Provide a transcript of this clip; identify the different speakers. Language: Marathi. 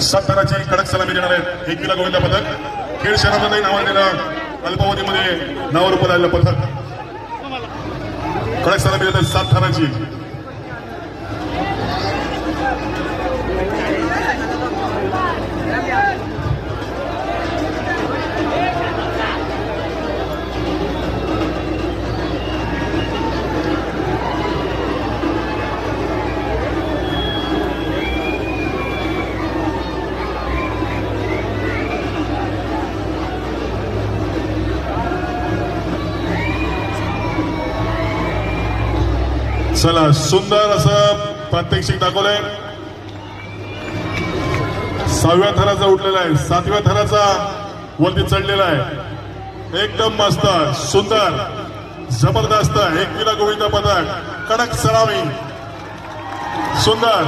Speaker 1: 7 कडक सलामी देणार आहेत. 1 किलो गोविंदा पदक खेळ शहरामध्ये नावाजलेलं अल्पावधीमध्ये नाव रूपात आलेलं पदक कडक सलामी देतात 7 चला सुंदर असं प्रात्यक्षिक दाखवलंय. 6व्या थराचा उठलेला आहे, 7व्या थराचा वरती चढलेला आहे. एकदम मस्त सुंदर जबरदस्त 1 किलो गोविंदा पदक कडक सलामी सुंदर.